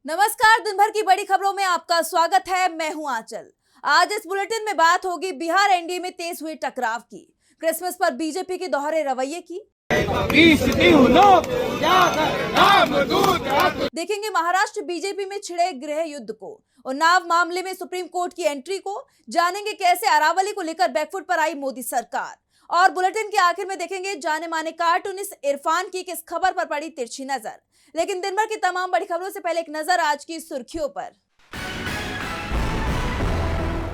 नमस्कार, दिन भर की बड़ी खबरों में आपका स्वागत है। मैं हूं आंचल। आज इस बुलेटिन में बात होगी बिहार एनडीए में तेज हुए टकराव की, क्रिसमस पर बीजेपी के दोहरे रवैये की, देखेंगे महाराष्ट्र बीजेपी में छिड़े गृह युद्ध को, उन्नाव मामले में सुप्रीम कोर्ट की एंट्री को, जानेंगे कैसे अरावली को लेकर बैकफुट पर आई मोदी सरकार, और बुलेटिन के आखिर में देखेंगे जाने माने कार्टूनिस्ट इरफान की किस खबर पर पड़ी तिरछी नजर। लेकिन दिन भर की तमाम बड़ी खबरों से पहले एक नजर आज की सुर्खियों पर।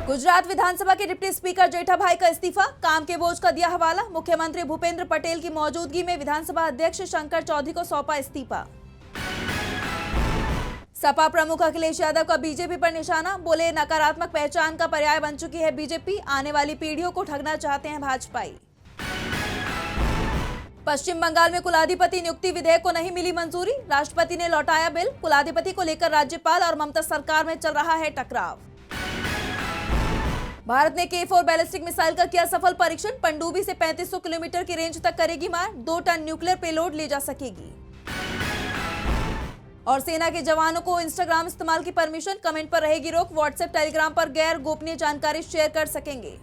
गुजरात विधानसभा के डिप्टी स्पीकर जेठाभाई का इस्तीफा, काम के बोझ का दिया हवाला। मुख्यमंत्री भूपेंद्र पटेल की मौजूदगी में विधानसभा अध्यक्ष शंकर चौधरी को सौंपा इस्तीफा। सपा प्रमुख अखिलेश यादव का बीजेपी पर निशाना, बोले नकारात्मक पहचान का पर्याय बन चुकी है बीजेपी, आने वाली पीढ़ियों को ठगना चाहते हैं भाजपाई। पश्चिम बंगाल में कुलाधिपति नियुक्ति विधेयक को नहीं मिली मंजूरी, राष्ट्रपति ने लौटाया बिल। कुलाधिपति को लेकर राज्यपाल और ममता सरकार में चल रहा है टकराव। भारत ने K4 बैलिस्टिक मिसाइल का किया सफल परीक्षण, पनडुब्बी से 3500 किलोमीटर की रेंज तक करेगी मार, 2 टन न्यूक्लियर पेलोड ले जा सकेगी। और सेना के जवानों को इंस्टाग्राम इस्तेमाल की परमिशन, कमेंट पर रहेगी रोक, व्हाट्सएप टेलीग्राम पर गैर गोपनीय जानकारी शेयर कर सकेंगे।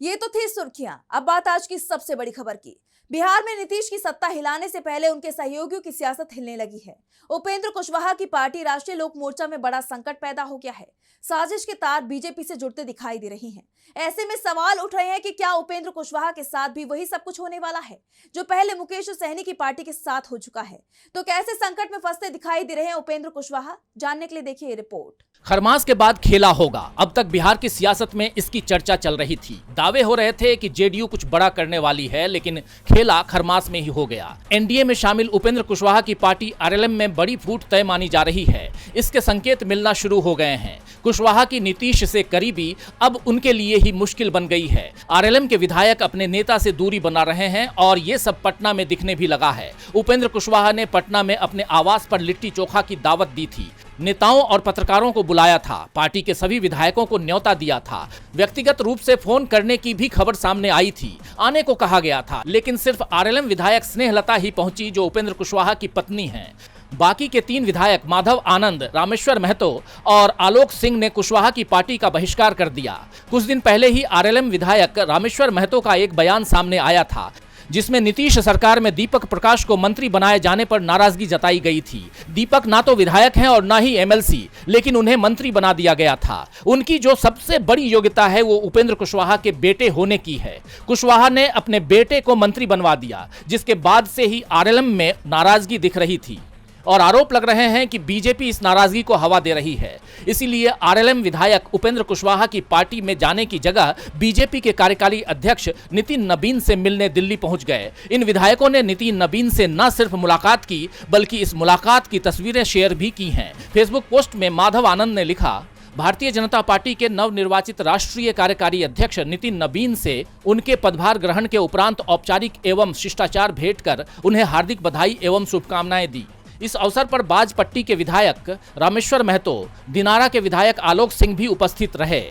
ये तो थी सुर्खियां। अब बात आज की सबसे बड़ी खबर की। बिहार में नीतीश की सत्ता हिलाने से पहले उनके सहयोगियों की सियासत हिलने लगी है। उपेंद्र कुशवाहा की पार्टी राष्ट्रीय लोक मोर्चा में बड़ा संकट पैदा हो गया है। साजिश के तार बीजेपी से जुड़ते दिखाई दे रही हैं। ऐसे में सवाल उठ रहे हैं कि क्या उपेंद्र कुशवाहा के साथ भी वही सब कुछ होने वाला है जो पहले मुकेश सहनी की पार्टी के साथ हो चुका है। तो कैसे संकट में फंसते दिखाई दे रहे हैं उपेंद्र कुशवाहा, जानने के लिए देखिए ये रिपोर्ट। खरमास के बाद खेला होगा, अब तक बिहार की सियासत में इसकी चर्चा चल रही थी। दावे हो रहे थे कि जेडीयू कुछ बड़ा करने वाली है, लेकिन खेला खरमास में ही हो गया। एनडीए में शामिल उपेंद्र कुशवाहा की पार्टी आरएलएम में बड़ी फूट तय मानी जा रही है। इसके संकेत मिलना शुरू हो गए हैं। कुशवाहा की नीतीश से करीबी अब उनके लिए ही मुश्किल बन गई है। आरएलएम के विधायक अपने नेता से दूरी बना रहे हैं और ये सब पटना में दिखने भी लगा है। उपेंद्र कुशवाहा ने पटना में अपने आवास पर लिट्टी चोखा की दावत दी थी, नेताओं और पत्रकारों को बुलाया था, पार्टी के सभी विधायकों को न्योता दिया था। व्यक्तिगत रूप से फोन करने की भी खबर सामने आई थी, आने को कहा गया था, लेकिन सिर्फ आरएलएम विधायक स्नेहलता ही पहुंची जो उपेंद्र कुशवाहा की पत्नी हैं। बाकी के 3 विधायक माधव आनंद, रामेश्वर महतो और आलोक सिंह ने कुशवाहा की पार्टी का बहिष्कार कर दिया। कुछ दिन पहले ही आरएलएम विधायक रामेश्वर महतो का एक बयान सामने आया था जिसमें नीतीश सरकार में दीपक प्रकाश को मंत्री बनाए जाने पर नाराजगी जताई गई थी। दीपक ना तो विधायक हैं और ना ही एमएलसी, लेकिन उन्हें मंत्री बना दिया गया था। उनकी जो सबसे बड़ी योग्यता है वो उपेंद्र कुशवाहा के बेटे होने की है। कुशवाहा ने अपने बेटे को मंत्री बनवा दिया, जिसके बाद से ही आरएलएम में नाराजगी दिख रही थी और आरोप लग रहे हैं कि बीजेपी इस नाराजगी को हवा दे रही है। इसीलिए आरएलएम विधायक उपेंद्र कुशवाहा की पार्टी में जाने की जगह बीजेपी के कार्यकारी अध्यक्ष नितिन नबीन से मिलने दिल्ली पहुंच गए। इन विधायकों ने नितिन नबीन से न सिर्फ मुलाकात की, बल्कि इस मुलाकात की तस्वीरें शेयर भी की हैं। फेसबुक पोस्ट में माधव आनंद ने लिखा, भारतीय जनता पार्टी के नवनिर्वाचित राष्ट्रीय कार्यकारी अध्यक्ष नितिन नबीन से उनके पदभार ग्रहण के उपरांत औपचारिक एवं शिष्टाचार भेंट कर उन्हें हार्दिक बधाई एवं शुभकामनाएं दी। इस अवसर पर बाजपट्टी के विधायक रामेश्वर महतो, दिनारा के विधायक आलोक सिंह भी उपस्थित रहे।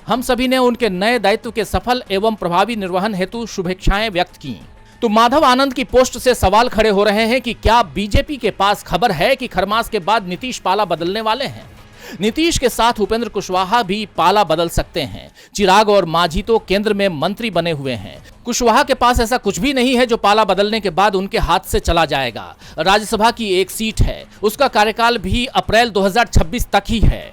हम सभी ने उनके नए दायित्व के सफल एवं प्रभावी निर्वहन हेतु शुभेच्छाएं व्यक्त की। तो माधव आनंद की पोस्ट से सवाल खड़े हो रहे हैं कि क्या बीजेपी के पास खबर है कि खरमास के बाद नीतीश पाला बदलने वाले हैं। नीतीश के साथ उपेंद्र कुशवाहा भी पाला बदल सकते हैं। चिराग और मांझी तो केंद्र में मंत्री बने हुए हैं। कुशवाहा के पास ऐसा कुछ भी नहीं है जो पाला बदलने के बाद उनके हाथ से चला जाएगा। राज्यसभा की एक सीट है, उसका कार्यकाल भी अप्रैल 2026 तक ही है।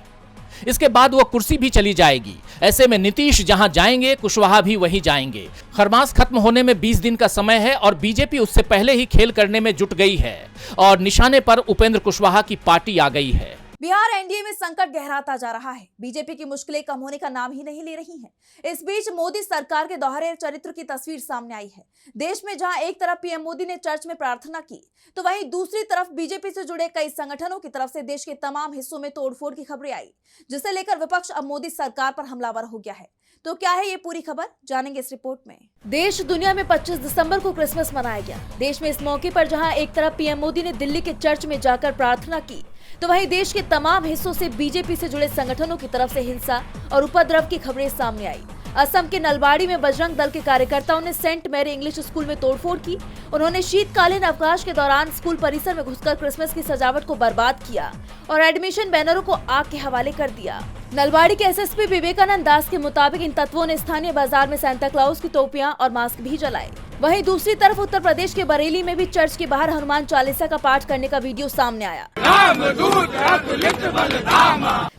इसके बाद वो कुर्सी भी चली जाएगी। ऐसे में नीतीश जहां जाएंगे कुशवाहा भी वहीं जाएंगे। खरमास खत्म होने में 20 दिन का समय है और बीजेपी उससे पहले ही खेल करने में जुट गई है और निशाने पर उपेंद्र कुशवाहा की पार्टी आ गई है। बिहार एनडीए में संकट गहराता जा रहा है। बीजेपी की मुश्किलें कम होने का नाम ही नहीं ले रही हैं। इस बीच मोदी सरकार के दोहरे चरित्र की तस्वीर सामने आई है। देश में जहां एक तरफ पीएम मोदी ने चर्च में प्रार्थना की, तो वहीं दूसरी तरफ बीजेपी से जुड़े कई संगठनों की तरफ से देश के तमाम हिस्सों में तोड़फोड़ की खबरें आई, जिसे लेकर विपक्ष अब मोदी सरकार पर हमलावर हो गया है। तो क्या है ये पूरी खबर, जानेंगे इस रिपोर्ट में। देश दुनिया में 25 दिसंबर को क्रिसमस मनाया गया। देश में इस मौके पर जहां एक तरफ पीएम मोदी ने दिल्ली के चर्च में जाकर प्रार्थना की, तो वहीं देश के तमाम हिस्सों से बीजेपी से जुड़े संगठनों की तरफ से हिंसा और उपद्रव की खबरें सामने आई। असम के नलबाड़ी में बजरंग दल के कार्यकर्ताओं ने सेंट मैरी इंग्लिश स्कूल में तोड़फोड़ की। उन्होंने शीतकालीन अवकाश के दौरान स्कूल परिसर में घुसकर क्रिसमस की सजावट को बर्बाद किया और एडमिशन बैनरों को आग के हवाले कर दिया। नलबाड़ी के एसएसपी विवेकानंद दास के मुताबिक इन तत्वों ने स्थानीय बाजार में सांता क्लॉज की टोपियां और मास्क भी जलाए। वहीं दूसरी तरफ उत्तर प्रदेश के बरेली में भी चर्च के बाहर हनुमान चालीसा का पाठ करने का वीडियो सामने आया।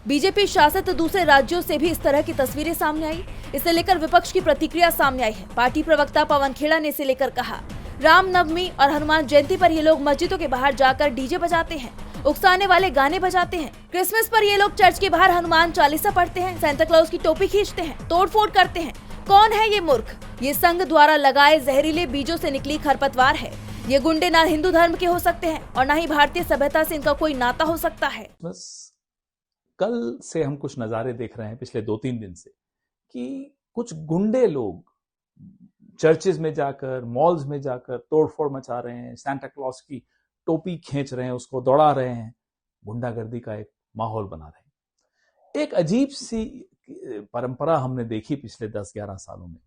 बीजेपी शासित दूसरे राज्यों से भी इस तरह की तस्वीरें सामने आई। इसे लेकर विपक्ष की प्रतिक्रिया सामने आई है। पार्टी प्रवक्ता पवन खेड़ा ने इसे लेकर कहा, रामनवमी और हनुमान जयंती पर ये लोग मस्जिदों के बाहर जाकर डीजे बजाते हैं, उकसाने वाले गाने बजाते हैं। क्रिसमस पर ये लोग चर्च के बाहर हनुमान चालीसा पढ़ते हैं, सांता क्लॉज की टोपी खींचते हैं, तोड़फोड़ करते हैं। कौन है ये मूर्ख? ये संघ द्वारा लगाए जहरीले बीजों से निकली खरपतवार है। ये गुंडे ना हिंदू धर्म के हो सकते हैं और ना ही भारतीय सभ्यता से इनका कोई नाता हो सकता है। बस कल से हम कुछ नज़ारे देख रहे हैं पिछले 2-3 दिन से कि कुछ गुंडे लोग चर्चेज में जाकर, मॉल्स में जाकर तोड़फोड़ मचा रहे हैं, सांता क्लॉज की टोपी खींच रहे हैं, उसको दौड़ा रहे हैं, गुंडागर्दी का एक माहौल बना रहे हैं। एक अजीब सी परंपरा हमने देखी पिछले 10-11 सालों में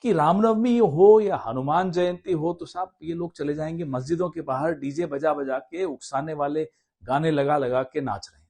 कि रामनवमी हो या हनुमान जयंती हो तो साहब ये लोग चले जाएंगे मस्जिदों के बाहर डीजे बजा बजा के, उकसाने वाले गाने लगा लगा के नाच रहे हैं।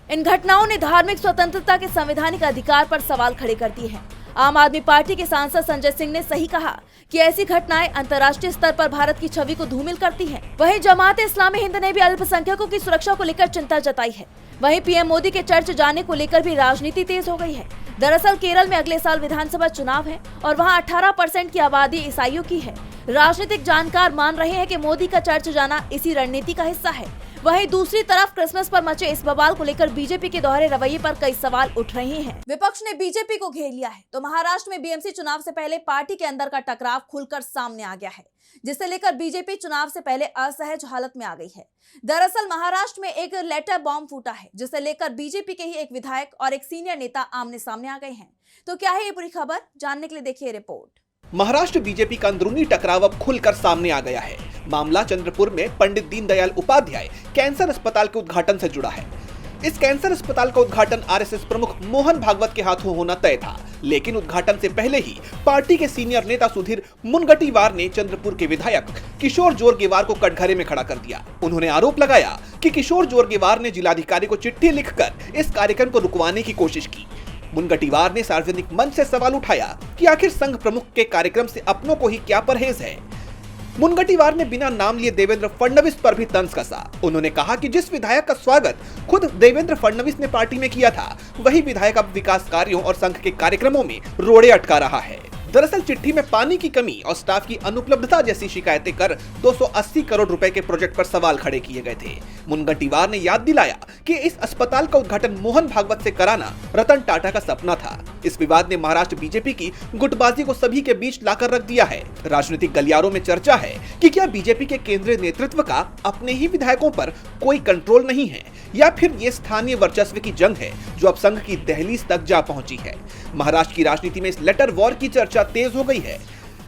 इन घटनाओं ने धार्मिक स्वतंत्रता के संवैधानिक अधिकार पर सवाल खड़े कर दिए हैं। आम आदमी पार्टी के सांसद संजय सिंह ने सही कहा कि ऐसी घटनाएं अंतर्राष्ट्रीय स्तर पर भारत की छवि को धूमिल करती हैं। वहीं जमात-ए-इस्लामी हिंद ने भी अल्पसंख्यकों की सुरक्षा को लेकर चिंता जताई है। वहीं पीएम मोदी के चर्च जाने को लेकर भी राजनीति तेज हो गई है। दरअसल केरल में अगले साल विधानसभा चुनाव है और वहां 18% की आबादी ईसाइयों की है। राजनीतिक जानकार मान रहे हैं कि मोदी का चर्च जाना इसी रणनीति का हिस्सा है। वहीं दूसरी तरफ क्रिसमस पर मचे इस बवाल को लेकर बीजेपी के दोहरे रवैये पर कई सवाल उठ रहे हैं। विपक्ष ने बीजेपी को घेर लिया है तो महाराष्ट्र में बीएमसी चुनाव से पहले पार्टी के अंदर का टकराव खुलकर सामने आ गया है, जिसे लेकर बीजेपी चुनाव से पहले असहज हालत में आ गई है। दरअसल महाराष्ट्र में एक लेटर बॉम्ब फूटा है, जिसे लेकर बीजेपी के ही एक विधायक और एक सीनियर नेता आमने सामने आ गए हैं। तो क्या है ये पूरी खबर, जानने के लिए देखिए रिपोर्ट। महाराष्ट्र बीजेपी का अंदरूनी टकराव अब खुलकर सामने आ गया है। मामला चंद्रपुर में पंडित दीनदयाल उपाध्याय कैंसर अस्पताल के उद्घाटन से जुड़ा है। इस कैंसर अस्पताल का उद्घाटन आरएसएस प्रमुख मोहन भागवत के हाथों होना तय था, लेकिन उद्घाटन से पहले ही पार्टी के सीनियर नेता सुधीर मुनगंटीवार ने चंद्रपुर के विधायक किशोर जोरगेवार को कटघरे में खड़ा कर दिया। उन्होंने आरोप लगाया कि किशोर जोरगेवार ने जिलाधिकारी को चिट्ठी लिखकर इस कार्यक्रम को रुकवाने की कोशिश की। मुनगंटीवार ने सार्वजनिक मंच से सवाल उठाया कि आखिर संघ प्रमुख के कार्यक्रम से अपनों को ही क्या परहेज है। मुनगंटीवार ने बिना नाम लिए देवेंद्र फडणवीस पर भी तंज कसा। उन्होंने कहा कि जिस विधायक का स्वागत खुद देवेंद्र फडणवीस ने पार्टी में किया था, वही विधायक अब विकास कार्यों और संघ के कार्यक्रमों में रोड़े अटका रहा है। दरअसल चिट्ठी में पानी की कमी और स्टाफ की अनुपलब्धता जैसी शिकायतें कर 280 करोड़ रुपए के प्रोजेक्ट पर सवाल खड़े किए गए थे। मुनगंटीवार ने याद दिलाया कि इस अस्पताल का उद्घाटन मोहन भागवत से कराना रतन टाटा का सपना था। इस विवाद ने महाराष्ट्र बीजेपी की गुटबाजी को सभी के बीच लाकर रख दिया है। राजनीतिक गलियारों में चर्चा है कि क्या बीजेपी के केंद्रीय नेतृत्व का अपने ही विधायकों पर कोई कंट्रोल नहीं है, या फिर ये स्थानीय वर्चस्व की जंग है जो अब संघ की दहलीज तक जा पहुंची है। महाराष्ट्र की राजनीति में इस लेटर वॉर की चर्चा तेज हो गई है।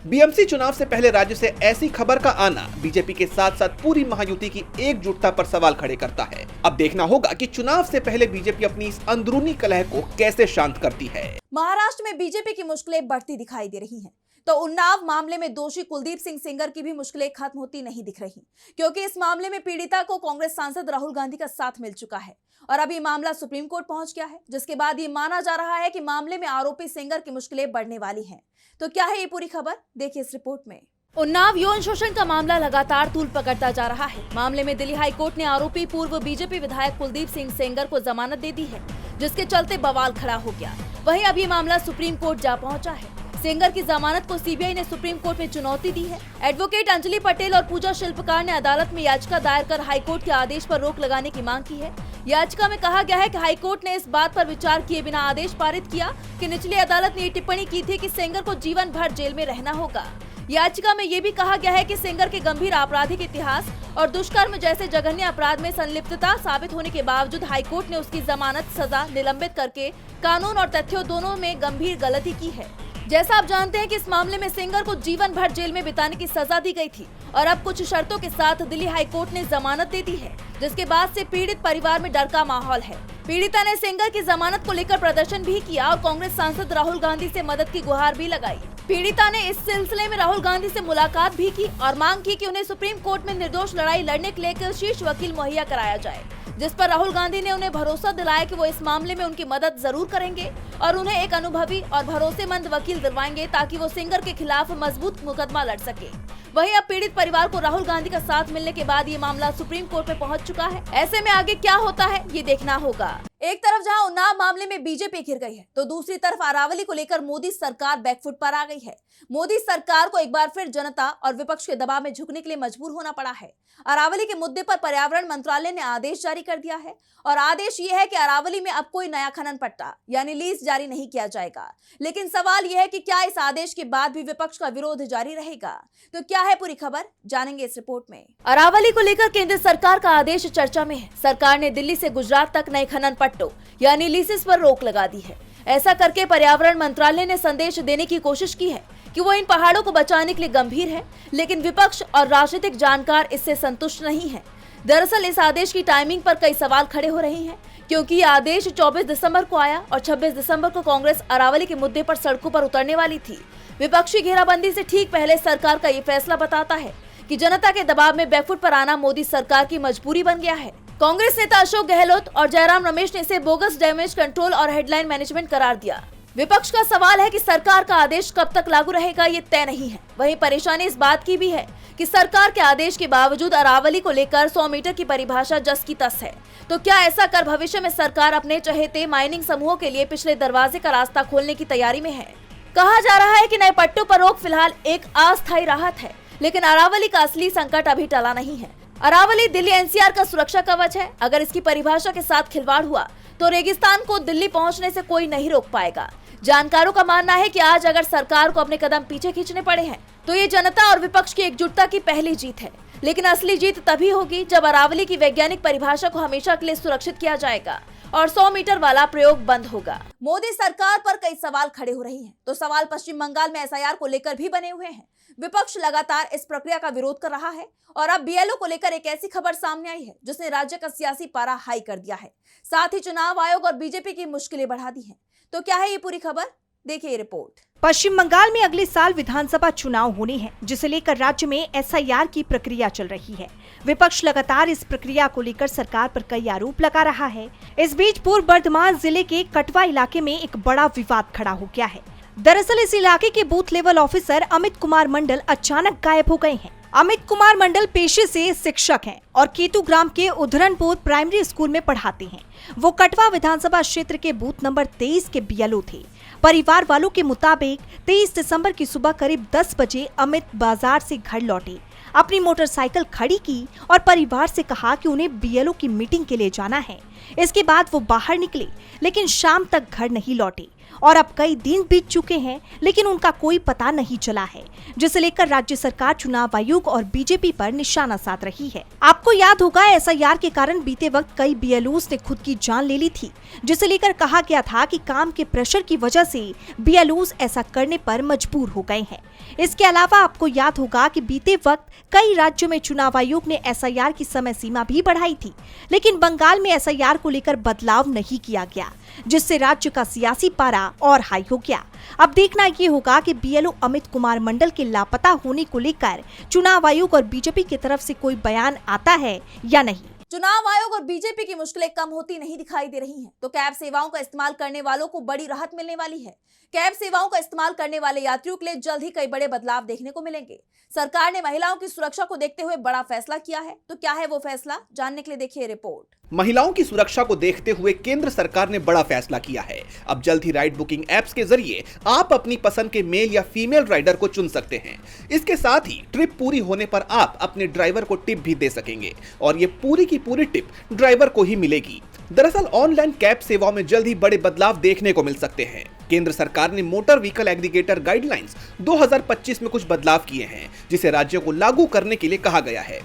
बीएमसी चुनाव से पहले राज्य से ऐसी खबर का आना बीजेपी के साथ साथ पूरी महायुति की एकजुटता पर सवाल खड़े करता है। अब देखना होगा कि चुनाव से पहले बीजेपी अपनी इस अंदरूनी कलह को कैसे शांत करती है। महाराष्ट्र में बीजेपी की मुश्किलें बढ़ती दिखाई दे रही हैं, तो उन्नाव मामले में दोषी कुलदीप सिंह सेंगर की भी मुश्किलें खत्म होती नहीं दिख रही, क्योंकि इस मामले में पीड़िता को कांग्रेस सांसद राहुल गांधी का साथ मिल चुका है और अब ये मामला सुप्रीम कोर्ट पहुंच गया है, जिसके बाद ये माना जा रहा है कि मामले में आरोपी सेंगर की मुश्किलें बढ़ने वाली हैं। तो क्या है ये पूरी खबर, देखिए इस रिपोर्ट में। उन्नाव यौन शोषण का मामला लगातार तूल पकड़ता जा रहा है। मामले में दिल्ली हाई कोर्ट ने आरोपी पूर्व बीजेपी विधायक कुलदीप सिंह सेंगर को जमानत दे दी है, जिसके चलते बवाल खड़ा हो गया। वहीं अब ये मामला सुप्रीम कोर्ट जा पहुंचा है। सेंगर की जमानत को सीबीआई ने सुप्रीम कोर्ट में चुनौती दी है। एडवोकेट अंजलि पटेल और पूजा शिल्पकार ने अदालत में याचिका दायर कर हाईकोर्ट के आदेश पर रोक लगाने की मांग की है। याचिका में कहा गया है कि हाईकोर्ट ने इस बात पर विचार किए बिना आदेश पारित किया कि निचली अदालत ने ये टिप्पणी की थी कि सेंगर को जीवन भर जेल में रहना होगा। याचिका में ये भी कहा गया है कि सेंगर के गंभीर आपराधिक इतिहास और दुष्कर्म जैसे जघन्य अपराध में संलिप्तता साबित होने के बावजूद हाईकोर्ट ने उसकी जमानत सजा निलंबित करके कानून और तथ्यों दोनों में गंभीर गलती की है। जैसा आप जानते हैं कि इस मामले में सेंगर को जीवन भर जेल में बिताने की सजा दी गई थी और अब कुछ शर्तों के साथ दिल्ली हाई कोर्ट ने जमानत दे दी है, जिसके बाद से पीड़ित परिवार में डर का माहौल है। पीड़िता ने सिंगर की जमानत को लेकर प्रदर्शन भी किया और कांग्रेस सांसद राहुल गांधी से मदद की गुहार भी लगाई। पीड़िता ने इस सिलसिले में राहुल गांधी से मुलाकात भी की और मांग की कि उन्हें सुप्रीम कोर्ट में निर्दोष लड़ाई लड़ने के लिए एक शीर्ष वकील मुहैया कराया जाए, जिस पर राहुल गांधी ने उन्हें भरोसा दिलाया कि वो इस मामले में उनकी मदद जरूर करेंगे और उन्हें एक अनुभवी और भरोसेमंद वकील दिलवाएंगे ताकि वो सिंगर के खिलाफ मजबूत मुकदमा लड़ सके। वहीं अब पीड़ित परिवार को राहुल गांधी का साथ मिलने के बाद ये मामला सुप्रीम कोर्ट में पहुंच चुका है। ऐसे में आगे क्या होता है ये देखना होगा। एक तरफ जहां उन्नाव मामले में बीजेपी घिर गई है, तो दूसरी तरफ अरावली को लेकर मोदी सरकार बैकफुट पर आ गई है। मोदी सरकार को एक बार फिर जनता और विपक्ष के दबाव में झुकने के लिए मजबूर होना पड़ा है। अरावली के मुद्दे पर पर्यावरण मंत्रालय ने आदेश जारी कर दिया है और आदेश ये है कि अरावली में अब कोई नया खनन पट्टा यानी लीज जारी नहीं किया जाएगा। लेकिन सवाल यह है कि क्या इस आदेश के बाद भी विपक्ष का विरोध जारी रहेगा? तो क्या है पूरी खबर, जानेंगे इस रिपोर्ट में। अरावली को लेकर केंद्र सरकार का आदेश चर्चा में है। सरकार ने दिल्ली से गुजरात तक नए खनन पट्टों यानी लीसेस पर रोक लगा दी है। ऐसा करके पर्यावरण मंत्रालय ने संदेश देने की कोशिश की है कि वो इन पहाड़ों को बचाने के लिए गंभीर है, लेकिन विपक्ष और राजनीतिक जानकार इससे संतुष्ट नहीं है। दरअसल इस आदेश की टाइमिंग पर कई सवाल खड़े हो रहे हैं, क्योंकि ये आदेश 24 दिसंबर को आया और 26 दिसंबर को कांग्रेस अरावली के मुद्दे पर सड़कों पर उतरने वाली थी। विपक्षी घेराबंदी से ठीक पहले सरकार का ये फैसला बताता है कि जनता के दबाव में बैकफुट पर आना मोदी सरकार की मजबूरी बन गया है। कांग्रेस नेता अशोक गहलोत और जयराम रमेश ने इसे बोगस डैमेज कंट्रोल और हेडलाइन मैनेजमेंट करार दिया। विपक्ष का सवाल है कि सरकार का आदेश कब तक लागू रहेगा, ये तय नहीं है। वहीं परेशानी इस बात की भी है कि सरकार के आदेश के बावजूद अरावली को लेकर 100 मीटर की परिभाषा जस की तस है। तो क्या ऐसा कर भविष्य में सरकार अपने चहेते माइनिंग समूहों के लिए पिछले दरवाजे का रास्ता खोलने की तैयारी में है? कहा जा रहा है कि नए पट्टों पर रोक फिलहाल एक अस्थायी राहत है, लेकिन अरावली का असली संकट अभी टला नहीं है। अरावली दिल्ली एनसीआर का सुरक्षा कवच है। अगर इसकी परिभाषा के साथ खिलवाड़ हुआ तो रेगिस्तान को दिल्ली पहुंचने से कोई नहीं रोक पाएगा। जानकारों का मानना है कि आज अगर सरकार को अपने कदम पीछे खींचने पड़े हैं तो ये जनता और विपक्ष की एकजुटता की पहली जीत है। लेकिन असली जीत तभी होगी जब अरावली की वैज्ञानिक परिभाषा को हमेशा के लिए सुरक्षित किया जाएगा और 100 मीटर वाला प्रयोग बंद होगा। मोदी सरकार पर कई सवाल खड़े हो रही हैं, तो सवाल पश्चिम बंगाल में एसआईआर को लेकर भी बने हुए हैं। विपक्ष लगातार इस प्रक्रिया का विरोध कर रहा है और अब बीएलओ को लेकर एक ऐसी खबर सामने आई है जिसने राज्य का सियासी पारा हाई कर दिया है, साथ ही चुनाव आयोग और बीजेपी की मुश्किलें बढ़ा दी हैं। तो क्या है ये पूरी खबर, देखिए ये रिपोर्ट। पश्चिम बंगाल में अगले साल विधानसभा चुनाव होने हैं, जिसे लेकर राज्य में एसआईआर की प्रक्रिया चल रही है। विपक्ष लगातार इस प्रक्रिया को लेकर सरकार पर कई आरोप लगा रहा है। इस बीच पूर्व बर्धमान जिले के कटवा इलाके में एक बड़ा विवाद खड़ा हो गया है। दरअसल इस इलाके के booth level officer Amit Kumar Mandal अचानक गायब हो गए हैं। अमित कुमार मंडल पेशे से शिक्षक हैं और केतुग्राम के उधरनपुर प्राइमरी स्कूल में पढ़ाते हैं। वो कटवा विधानसभा क्षेत्र के बूथ नंबर 23 के बीएलओ थे। परिवार वालों के मुताबिक 23 दिसंबर की सुबह करीब 10 बजे अमित बाजार से घर लौटे, अपनी मोटरसाइकिल खड़ी की और परिवार से कहा कि उन्हें बीएलओ की मीटिंग के लिए जाना है। इसके बाद वो बाहर निकले, लेकिन शाम तक घर नहीं लौटे और अब कई दिन बीत चुके हैं, लेकिन उनका कोई पता नहीं चला है, जिसे लेकर राज्य सरकार चुनाव आयोग और बीजेपी पर निशाना साध रही है। आपको याद होगा एसआईआर के कारण बीते वक्त कई बीएलओस ने खुद की जान ले ली थी, जिसे लेकर कहा गया था कि काम के प्रेशर की वजह से बीएलओस ऐसा करने पर मजबूर हो गए हैं। इसके अलावा आपको याद होगा कि बीते वक्त कई राज्यों में चुनाव आयोग ने एसआईआर की समय सीमा भी बढ़ाई थी, लेकिन बंगाल में एसआईआर को लेकर बदलाव नहीं किया गया, जिससे राज्य का सियासी पारा और हाई हो गया। अब देखना ये होगा कि बीएलओ अमित कुमार मंडल के लापता होने को लेकर चुनाव आयोग और बीजेपी की तरफ से कोई बयान आता है या नहीं। चुनाव आयोग और बीजेपी की मुश्किलें कम होती नहीं दिखाई दे रही हैं, तो कैब सेवाओं का इस्तेमाल करने वालों को बड़ी राहत मिलने वाली है। कैब सेवाओं का इस्तेमाल करने वाले यात्रियों के लिए जल्द ही कई बड़े बदलाव देखने को मिलेंगे। सरकार ने महिलाओं की सुरक्षा को देखते हुए बड़ा फैसला किया है, तो क्या है वो फैसला, जानने के लिए देखिए रिपोर्ट। महिलाओं की सुरक्षा को देखते हुए केंद्र सरकार ने बड़ा फैसला किया है। अब जल्द ही राइड बुकिंग एप्स के जरिए आप अपनी पसंद के मेल या फीमेल राइडर को चुन सकते हैं। इसके साथ ही ट्रिप पूरी होने पर आप अपने ड्राइवर को टिप भी दे सकेंगे और ये पूरी की पूरी टिप ड्राइवर को ही मिलेगी। दरअसल ऑनलाइन कैब सेवाओं में जल्द ही बड़े बदलाव देखने को मिल सकते हैं। केंद्र सरकार ने मोटर व्हीकल एग्रीगेटर गाइडलाइंस 2025 में कुछ बदलाव किए हैं, जिसे राज्यों को लागू करने के लिए कहा गया है।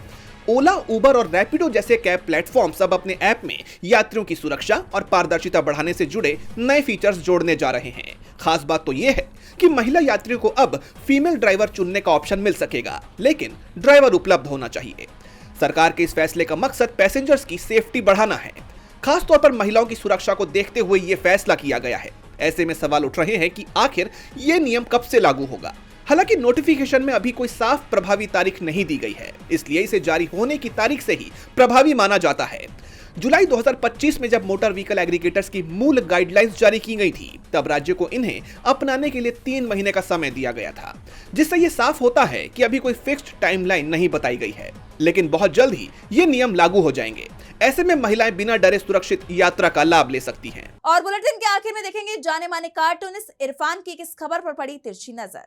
ओला, उबर और रैपिडो जैसे कैब प्लेटफॉर्म्स अब अपने ऐप में यात्रियों की सुरक्षा और पारदर्शिता बढ़ाने से जुड़े नए फीचर्स जोड़ने जा रहे हैं। खास बात तो यह है कि महिला यात्रियों को अब फीमेल ड्राइवर चुनने का ऑप्शन मिल सकेगा, लेकिन ड्राइवर उपलब्ध होना चाहिए। सरकार के इस फैसले का मकसद पैसेंजर्स की सेफ्टी बढ़ाना है। खासतौर पर महिलाओं की सुरक्षा को देखते हुए ये फैसला किया गया है। ऐसे में सवाल उठ रहे हैं कि आखिर ये नियम कब से लागू होगा। हालांकि नोटिफिकेशन में अभी कोई साफ प्रभावी तारीख नहीं दी गई है, इसलिए इसे जारी होने की तारीख से ही प्रभावी माना जाता है। जुलाई 2025 में जब मोटर व्हीकल एग्रीगेटर्स की मूल गाइडलाइंस जारी की गई थी, तब राज्य को इन्हें अपनाने के लिए 3 महीने का समय दिया गया था, जिससे ये साफ होता है कि अभी कोई फिक्स्ड टाइमलाइन नहीं बताई गई है। लेकिन बहुत जल्द ही ये नियम लागू हो जाएंगे। ऐसे में महिलाएं बिना डरे सुरक्षित यात्रा का लाभ ले सकती हैं। और बुलेटिन के आखिर में देखेंगे जाने माने कार्टूनिस्ट इरफान की किस खबर पर पड़ी तिरछी नजर।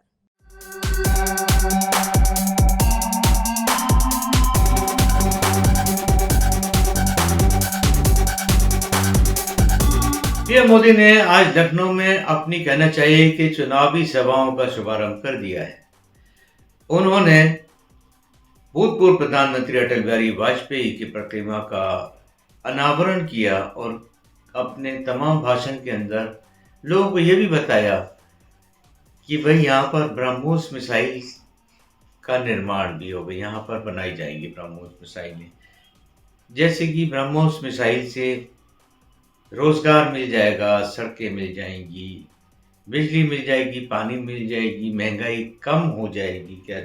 पीएम मोदी ने आज लखनऊ में अपनी कहना चाहिए कि चुनावी सभाओं का शुभारंभ कर दिया है। उन्होंने भूतपूर्व प्रधानमंत्री अटल बिहारी वाजपेयी की प्रतिमा का अनावरण किया और अपने तमाम भाषण के अंदर लोगों को यह भी बताया कि भाई यहाँ पर ब्रह्मोस मिसाइल का निर्माण भी होगा, यहाँ पर बनाई जाएंगी ब्रह्मोस मिसाइलें। जैसे कि ब्रह्मोस मिसाइल से रोजगार मिल जाएगा, सड़कें मिल जाएंगी, बिजली मिल जाएगी, पानी मिल जाएगी, महंगाई कम हो जाएगी क्या,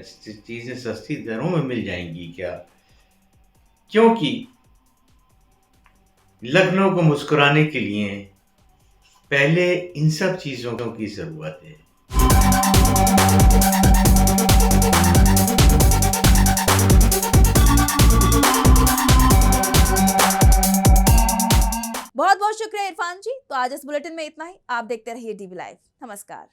चीज़ें सस्ती दरों में मिल जाएंगी क्या? क्योंकि लखनऊ को मुस्कुराने के लिए पहले इन सब चीज़ों की ज़रूरत है। बहुत बहुत शुक्रिया इरफान जी। तो आज इस बुलेटिन में इतना ही। आप देखते रहिए डीवी लाइव। नमस्कार।